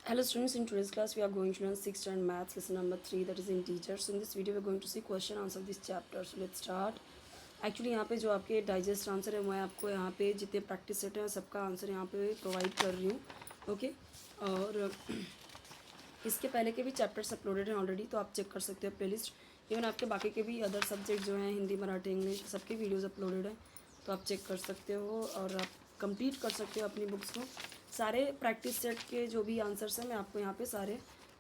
Hello students, in today's class we are going to learn 6th standard maths lesson number 3, that is integers. So in this video we are going to see question answer this chapter. So let's start. Actually यहाँ पे जो आपके digest answer है मैं आपको यहाँ पे जितने प्रैक्टिस सेट हैं सबका आंसर यहाँ पे प्रोवाइड कर रही हूँ. ओके. और इसके पहले के भी चैप्टर्स अपलोडेड हैं ऑलरेडी, तो आप चेक कर सकते हो प्लेलिस्ट. इवन आपके बाकी के भी अदर सब्जेक्ट जो हैं हिंदी, मराठी, इंग्लिश, सबके वीडियोज़ अपलोडेड हैं, तो आप चेक कर सकते हो और आप कंप्लीट कर सकते हो अपनी बुक्स को. सारे प्रैक्टिस सेट के जो भी आंसर्स हैं मैं आपको यहाँ पे सारे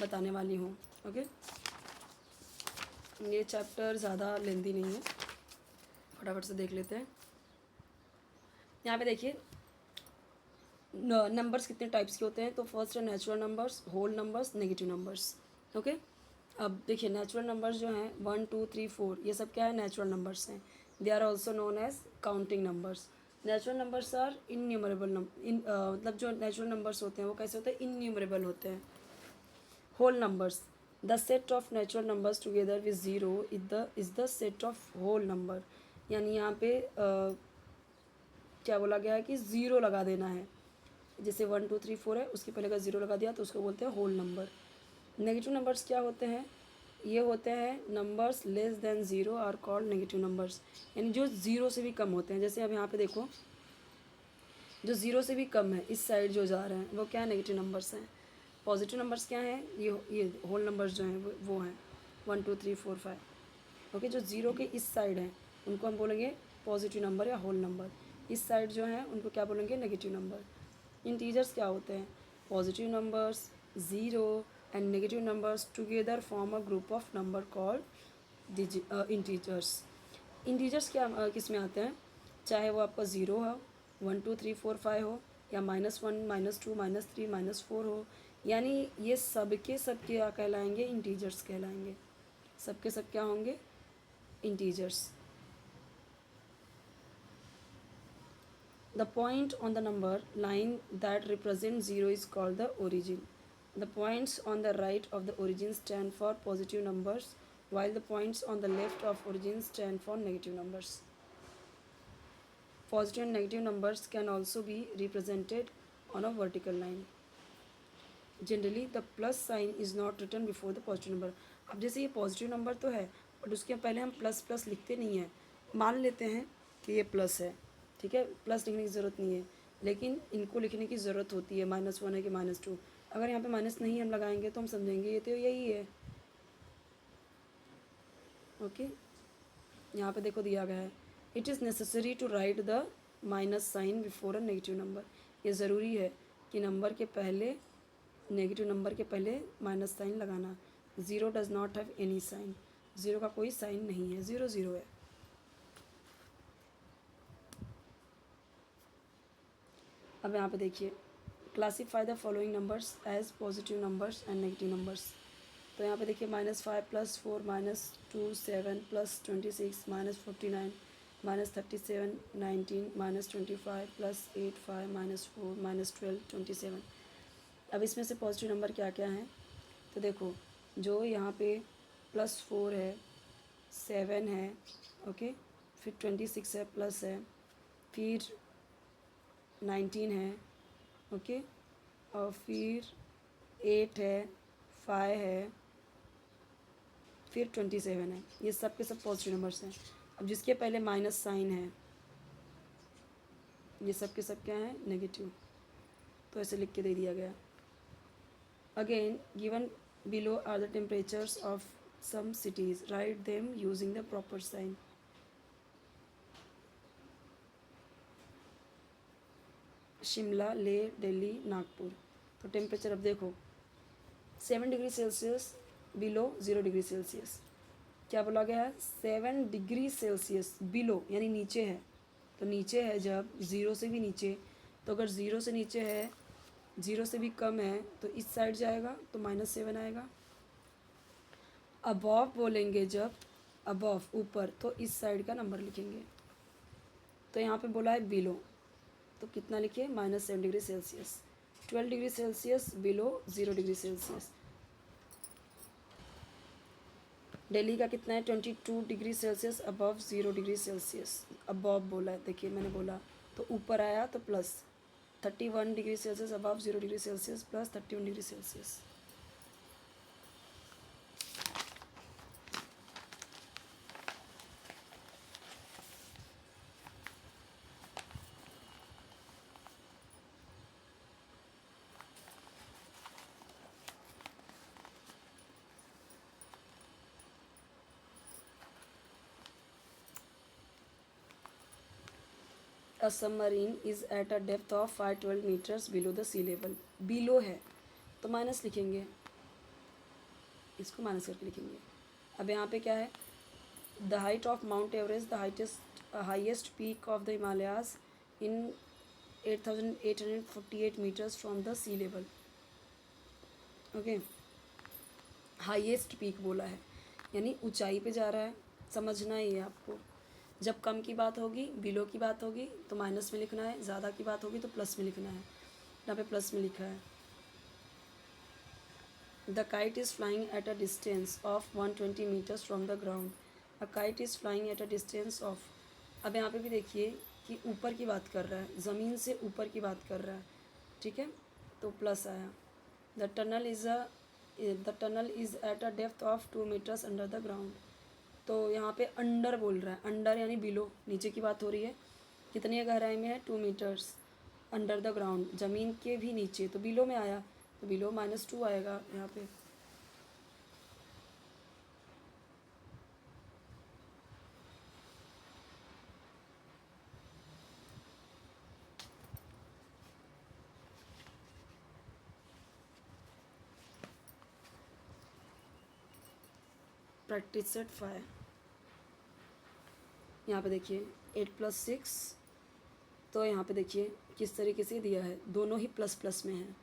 बताने वाली हूँ. ओके. ये चैप्टर ज़्यादा लेंदी नहीं है, फटाफट से देख लेते हैं. यहाँ पे देखिए नंबर्स कितने टाइप्स के होते हैं. तो फर्स्ट है natural numbers, whole numbers, negative numbers. Okay. अब देखिए नेचुरल नंबर्स जो हैं 1 2 3 4 ये सब क्या है, नेचुरल नंबर्स हैं. They are also known as counting numbers. Natural numbers are innumerable मतलब जो नेचुरल नंबर्स होते हैं वो कैसे होते हैं, इनन्यूमरेबल होते हैं. Whole numbers, the set of natural numbers together with zero is the set of whole number. यानी यहाँ पे क्या बोला गया है कि ज़ीरो लगा देना है. जैसे 1 2 3 4 है, उसके पहले का ज़ीरो लगा दिया तो उसको बोलते हैं होल नंबर. नेगेटिव नंबर्स क्या होते हैं, ये होते हैं numbers less than zero are called negative numbers. यानी जो ज़ीरो से भी कम होते हैं. जैसे अब यहाँ पे देखो जो ज़ीरो से भी कम है इस साइड जो जा रहे हैं वो क्या है, नेगेटिव नंबर्स हैं. पॉजिटिव नंबर्स क्या हैं, ये होल नंबर्स जो हैं वो हैं 1 2 3 4 5. ओके. जो ज़ीरो के इस साइड हैं उनको हम बोलेंगे पॉजिटिव नंबर या होल नंबर. इस साइड जो हैं उनको क्या बोलेंगे, नेगेटिव नंबर. इंटीजर्स क्या होते हैं, positive numbers, zero and negative numbers together form a group of number called integers. Integers क्या किस में आते हैं, चाहे वो आपका ज़ीरो हो, 1 2 3 4 5 हो, या -1 -2 -3 -4 हो. यानी ये सब के सब क्या कहलाएंगे, इंटीजर्स कहलाएंगे. सब के सब क्या होंगे, integers. The point on the number line that represents 0 is called the origin. The points on the right of the origin stand for positive numbers, while the points on the left of origin stand for negative numbers. Positive and negative numbers can also be represented on a vertical line. Generally, the plus sign is not written before the positive number. अब जैसे ये positive number तो है but उसके पहले हम plus plus लिखते नहीं हैं. मान लेते हैं कि ये प्लस है, ठीक है, प्लस लिखने की ज़रूरत नहीं है, लेकिन इनको लिखने की ज़रूरत होती है. -1 है कि -2. अगर यहाँ पे माइनस नहीं हम लगाएंगे तो हम समझेंगे ये तो यही है. ओके. यहाँ पे देखो दिया गया है, it is necessary to write the minus sign before a negative number. ये ज़रूरी है कि नंबर के पहले, नेगेटिव नंबर के पहले माइनस साइन लगाना. Zero does not have any sign. Zero का कोई साइन नहीं है, ज़ीरो ज़ीरो है. अब यहाँ पे देखिए, classify the following numbers as positive numbers and negative numbers. तो यहाँ पे देखिए -5 +4 -2 7 +26 -49 -37 19 -25 +8 5 -4 -12 27. अब इसमें से पॉजिटिव नंबर क्या क्या हैं, तो देखो जो यहाँ पे +4 है, 7 है, ओके, फिर 26 है, प्लस है, फिर 19 है, ओके, और फिर 8 है, 5 है, फिर 27 है. ये सब के सब पॉजिटिव नंबर्स हैं. अब जिसके पहले माइनस साइन है ये सब के सब क्या हैं, नेगेटिव. तो ऐसे लिख के दे दिया गया. Again given below are the temperatures of some cities, write them using the proper sign. Shimla, Leh, Delhi, Nagpur. तो टेम्परेचर अब देखो 7 degree Celsius below 0 degree Celsius. क्या बोला गया है, 7 डिग्री सेल्सियस बिलो यानी नीचे है. तो नीचे है जब ज़ीरो से भी नीचे, तो अगर ज़ीरो से नीचे है, ज़ीरो से भी कम है तो इस साइड जाएगा तो -7 आएगा. अबव बोलेंगे जब, अबव ऊपर, तो इस साइड का नंबर लिखेंगे. तो यहाँ पे बोला है बिलो, तो कितना लिखिए, -7 degree Celsius. 12 degree Celsius below 0 degree Celsius. Delhi का कितना है, 22 degree Celsius above 0 degree Celsius. Above बोला है, देखिए मैंने बोला तो ऊपर आया तो plus, 31 degree Celsius above 0 degree Celsius plus 31 degree Celsius. A submarine is at a depth of 512 metres below the sea level. Below है तो माइनस लिखेंगे, इसको माइनस करके लिखेंगे. अब यहाँ पे क्या है, the height of Mount Everest the highest peak of the Himalayas in 8848 metres from the sea level. Okay, highest peak बोला है यानी ऊंचाई पे जा रहा है, समझना ही है आपको. जब कम की बात होगी, बिलो की बात होगी तो माइनस में लिखना है, ज़्यादा की बात होगी तो प्लस में लिखना है. यहाँ पे प्लस में लिखा है. The kite is flying at a distance of 120 metres from the ground. A kite is flying at a distance of. अब यहाँ पे भी देखिए कि ऊपर की बात कर रहा है, ज़मीन से ऊपर की बात कर रहा है. ठीक है, तो प्लस आया. The tunnel is at a depth of 2 metres under the ground. तो यहाँ पे अंडर बोल रहा है, अंडर यानी बिलो, नीचे की बात हो रही है. कितनी गहराई में है, 2 मीटर्स अंडर द ग्राउंड, ज़मीन के भी नीचे, तो बिलो में आया तो बिलो -2 आएगा यहाँ पे. Practice set 5. यहाँ पे देखिए 8 + 6, तो यहाँ पे देखिए किस तरीके से दिया है, दोनों ही प्लस प्लस में है.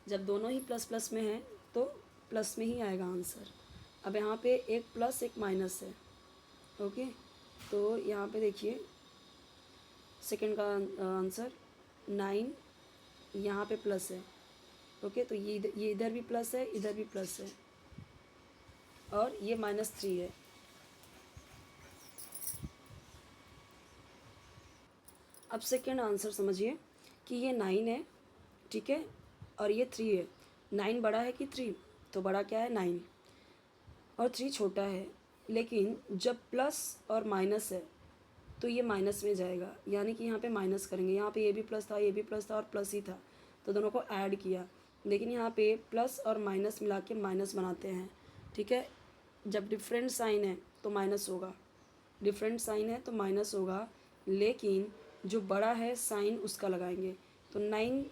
जब दोनों ही प्लस प्लस में है तो प्लस में ही आएगा आंसर. अब यहाँ पे एक प्लस एक माइनस है. ओके, तो यहाँ पे देखिए सेकंड का आंसर 9, यहाँ पे प्लस है. ओके, तो ये इधर भी प्लस है, इधर भी प्लस है, और ये -3 है. अब सेकेंड आंसर समझिए कि ये 9 है, ठीक है, और ये 3 है. 9 बड़ा है कि 3, तो बड़ा क्या है 9, और 3 छोटा है. लेकिन जब प्लस और माइनस है तो ये माइनस में जाएगा, यानी कि यहाँ पे माइनस करेंगे. यहाँ पे ये भी प्लस था, ये भी प्लस था और प्लस ही था, तो दोनों को ऐड किया. लेकिन यहाँ पे प्लस और माइनस मिला के माइनस बनाते हैं. ठीक है, जब डिफरेंट साइन है तो माइनस होगा, डिफरेंट साइन है तो माइनस होगा. लेकिन जो बड़ा है साइन उसका लगाएंगे. तो 9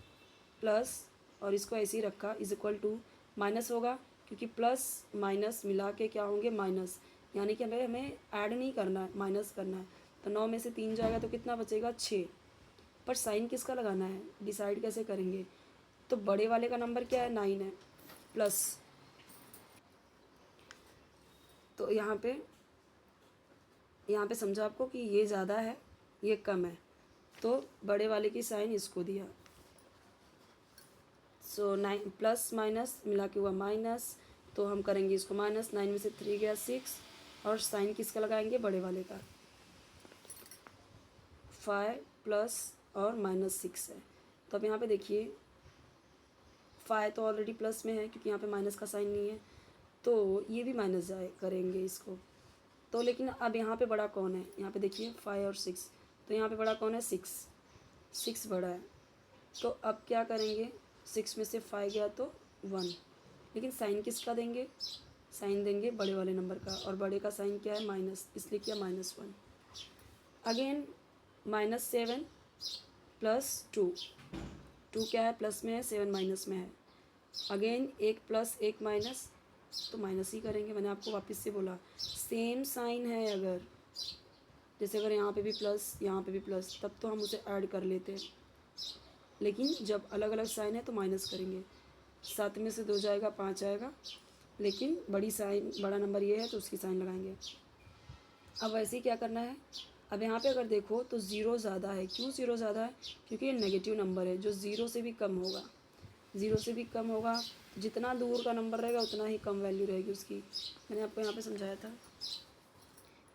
प्लस और इसको ऐसे ही रखा = माइनस होगा, क्योंकि प्लस माइनस मिला के क्या होंगे, माइनस. यानी कि हमें ऐड नहीं करना है, माइनस करना है. तो 9 में से 3 जाएगा तो कितना बचेगा, 6. पर साइन किसका लगाना है, डिसाइड कैसे करेंगे. तो बड़े वाले का नंबर क्या है, 9 है, प्लस. तो यहाँ पे समझा आपको कि ये ज़्यादा है ये कम है, तो बड़े वाले की साइन इसको दिया. सो 9 प्लस माइनस मिला के हुआ माइनस, तो हम करेंगे इसको माइनस. 9 में से 3 गया 6, और साइन किसका लगाएंगे, बड़े वाले का. 5 प्लस और -6 है. तो अब यहाँ पे देखिए 5 तो ऑलरेडी प्लस में है क्योंकि यहाँ पे माइनस का साइन नहीं है, तो ये भी माइनस जाए करेंगे इसको. तो लेकिन अब यहाँ पे बड़ा कौन है, यहाँ पे देखिए 5 और 6, तो यहाँ पे बड़ा कौन है, 6 बड़ा है. तो अब क्या करेंगे, 6 में से 5 गया तो 1, लेकिन साइन किसका देंगे, साइन देंगे बड़े वाले नंबर का, और बड़े का साइन क्या है, माइनस, इसलिए किया -1. अगेन -7 प्लस 2 क्या है, प्लस में है, 7 माइनस में है. अगेन एक प्लस एक माइनस, तो माइनस ही करेंगे. मैंने आपको वापस से बोला सेम साइन है, अगर जैसे अगर यहाँ पे भी प्लस यहाँ पे भी प्लस, तब तो हम उसे ऐड कर लेते हैं. लेकिन जब अलग अलग साइन है तो माइनस करेंगे. 7 में से 2 जाएगा 5 आएगा, लेकिन बड़ा नंबर ये है तो उसकी साइन लगाएंगे. अब वैसे ही क्या करना है, अब यहाँ पे अगर देखो तो 0 ज़्यादा है. क्यों 0 ज़्यादा है, क्योंकि ये नेगेटिव नंबर है जो 0 से भी कम होगा. 0 से भी कम होगा, जितना दूर का नंबर रहेगा उतना ही कम वैल्यू रहेगी उसकी. मैंने आपको यहाँ पे समझाया था.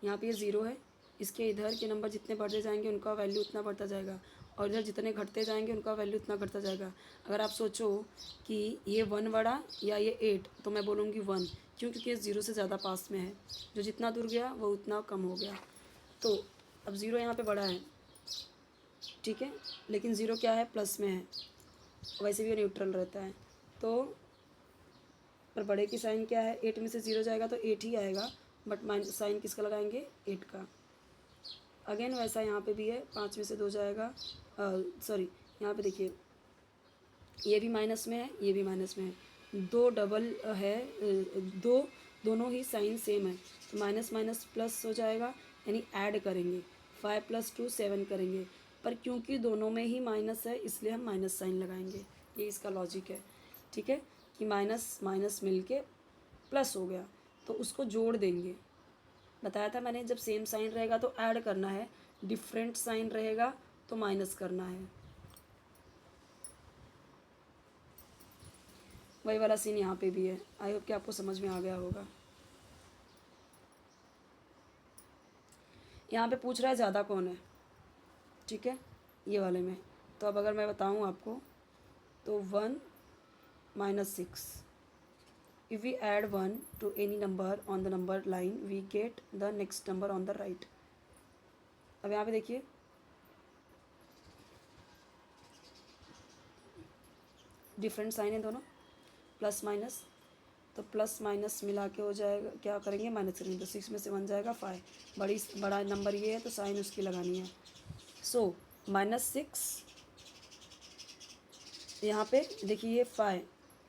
यहाँ पे ये 0 है, इसके इधर के नंबर जितने बढ़ते जाएंगे उनका वैल्यू उतना बढ़ता जाएगा, और इधर जितने घटते जाएंगे उनका वैल्यू उतना घटता जाएगा। अगर आप सोचो कि ये 1 बड़ा या ये 8, तो मैं बोलूँगी 1, क्यों? क्योंकि ये 0 से ज़्यादा पास में है, जो जितना दूर गया वो उतना कम हो गया। तो अब 0 यहाँ पे बड़ा है, ठीक है, लेकिन 0 क्या है, प्लस में है, वैसे भी न्यूट्रल रहता है। तो पर बड़े की साइन क्या है, 8 में से 0 जाएगा तो 8 ही आएगा, बट माइनस साइन किसका लगाएंगे, 8 का। अगेन वैसा यहाँ पे भी है, 5 में से 2 जाएगा, सॉरी यहाँ पे देखिए ये भी माइनस में है, ये भी माइनस में है, 2 डबल है, दोनों ही साइन सेम है, तो माइनस माइनस प्लस हो जाएगा, यानी ऐड करेंगे, 5 + 2 7 करेंगे, पर क्योंकि दोनों में ही माइनस है इसलिए हम माइनस साइन लगाएंगे। ये इसका लॉजिक है, ठीक है, कि माइनस माइनस मिल के प्लस हो गया तो उसको जोड़ देंगे। बताया था मैंने, जब सेम साइन रहेगा तो ऐड करना है, डिफरेंट साइन रहेगा तो माइनस करना है। वही वाला सीन यहाँ पे भी है। आई होप कि आपको समझ में आ गया होगा। यहाँ पे पूछ रहा है ज़्यादा कौन है, ठीक है, ये वाले में। तो अब अगर मैं बताऊँ आपको तो 1 - 6, if we add 1 to any number on the number line we get the next number on the right। अब यहाँ पे देखिए डिफरेंट साइन है दोनों, प्लस माइनस, तो प्लस माइनस मिला के हो जाएगा, क्या करेंगे, माइनस करेंगे, तो 6 में से 1 जाएगा 5, बड़ा नंबर ये है तो साइन उसकी लगानी है। सो -6 यहाँ पे देखिए, ये 5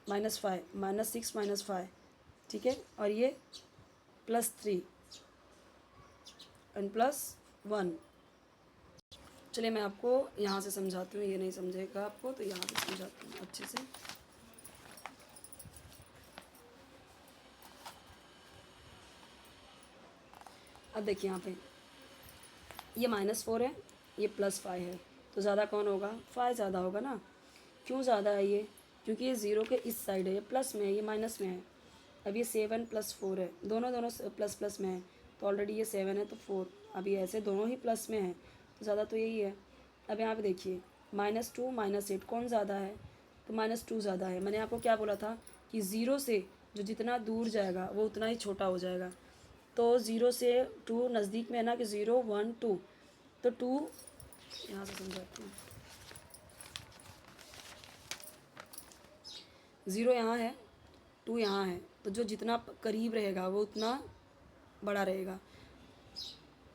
-5 -6 -5, ठीक है, और ये +3 एंड +1। चलिए मैं आपको यहाँ से समझाती हूँ, ये नहीं समझेगा आपको तो यहाँ से समझाती हूँ अच्छे से। अब देखिए यहाँ पे ये -4 है, ये +5 है, तो ज़्यादा कौन होगा, 5 ज़्यादा होगा ना। क्यों ज़्यादा है ये, क्योंकि ये 0 के इस साइड है, ये प्लस में है, ये माइनस में है। अब ये 7 + 4 है, दोनों प्लस प्लस में है, तो ऑलरेडी ये 7 है तो 4, अब ये ऐसे दोनों ही प्लस में है तो ज़्यादा तो यही है। अब यहाँ पे देखिए -2 -8 कौन ज़्यादा है, तो -2 ज़्यादा है। मैंने आपको क्या बोला था कि 0 से जो जितना दूर जाएगा वो उतना ही छोटा हो जाएगा। तो 0 से 2 नज़दीक में है ना, कि 0 1 2, तो 2 यहाँ से समझाती हूँ, 0 यहाँ है, 2 यहाँ है, तो जो जितना करीब रहेगा वो उतना बड़ा रहेगा।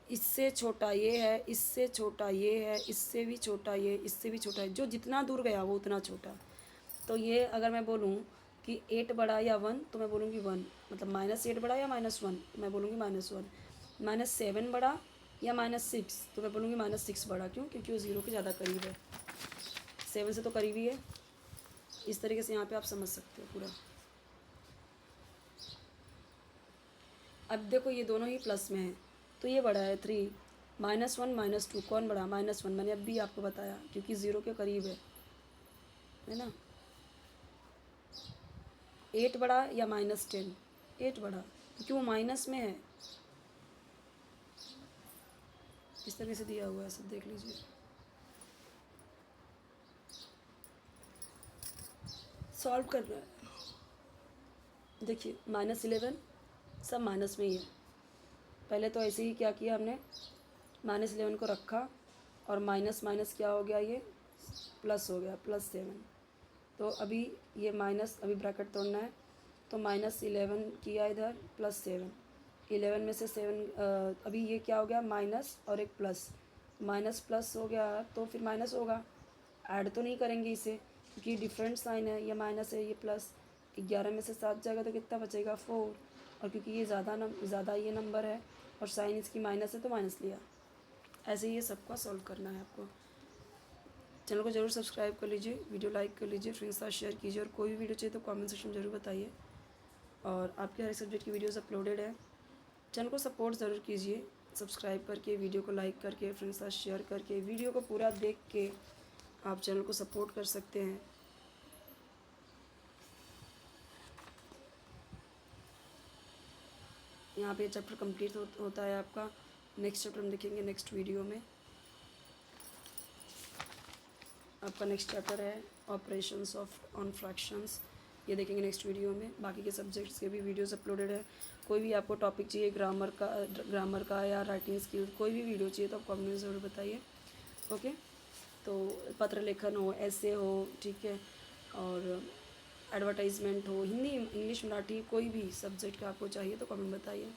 इससे छोटा ये है, इससे छोटा ये है, इससे भी छोटा ये, इससे भी छोटा है, जो जितना दूर गया वो उतना छोटा। तो ये अगर मैं बोलूँ कि 8 बड़ा या 1, तो मैं बोलूँगी 1, मतलब -8 बड़ा या -1, तो मैं बोलूँगी -1। -7 बड़ा या -6, तो मैं बोलूँगी -6 बड़ा। क्यों? क्योंकि वो 0 के ज़्यादा करीब है, 7 से तो करीब ही है। इस तरीके से यहाँ पे आप समझ सकते हो पूरा। अब देखो ये दोनों ही प्लस में है, तो ये बड़ा है 3, -1 -2 कौन बड़ा, -1। मैंने अब भी आपको बताया क्योंकि 0 के करीब है ना। 8 बड़ा या -10, 8 बड़ा, क्योंकि वो माइनस में है। इस तरीके से दिया हुआ है, सब देख लीजिए। सॉल्व करना है, देखिए -11 सब माइनस में ही है। पहले तो ऐसे ही क्या किया हमने, -11 को रखा और माइनस माइनस क्या हो गया, ये प्लस हो गया, +7। तो अभी ये माइनस, अभी ब्रैकेट तोड़ना है, तो -11 किया इधर, +7, 11 में से 7, अभी ये क्या हो गया, माइनस और एक प्लस, माइनस प्लस हो गया तो फिर माइनस होगा। ऐड तो नहीं करेंगे इसे क्योंकि डिफरेंट साइन है, ये माइनस है ये प्लस। 11 में से 7 जाएगा तो कितना बचेगा, 4, और क्योंकि ये ज़्यादा ये नंबर है और साइन इसकी माइनस है तो माइनस लिया। ऐसे ही ये सबका सॉल्व करना है आपको। चैनल को जरूर सब्सक्राइब कर लीजिए, वीडियो लाइक कर लीजिए, फ्रेंड्स के साथ शेयर कीजिए, और कोई भी वीडियो चाहिए तो कमेंट सेक्शन में जरूर बताइए। और आपके हर एक सब्जेक्ट की वीडियोस अपलोडेड है। चैनल को सपोर्ट ज़रूर कीजिए, सब्सक्राइब करके, वीडियो को लाइक करके, फ्रेंड्स के साथ शेयर करके, वीडियो को पूरा देख के आप चैनल को सपोर्ट कर सकते हैं। यहाँ पे चैप्टर कंप्लीट होता है आपका। नेक्स्ट चैप्टर हम देखेंगे नेक्स्ट वीडियो में। आपका नेक्स्ट चैप्टर है ऑपरेशंस ऑफ ऑन फ्रैक्शंस, ये देखेंगे नेक्स्ट वीडियो में। बाकी के सब्जेक्ट्स के भी वीडियोस अपलोडेड है। कोई भी आपको टॉपिक चाहिए ग्रामर का या राइटिंग स्किल, कोई भी वीडियो चाहिए तो आप कमेंट में ज़रूर बताइए। ओके, तो पत्र लेखन हो, ऐसे हो, ठीक है, और एडवर्टाइजमेंट हो, हिंदी इंग्लिश मराठी कोई भी सब्जेक्ट का आपको चाहिए तो कमेंट बताइए।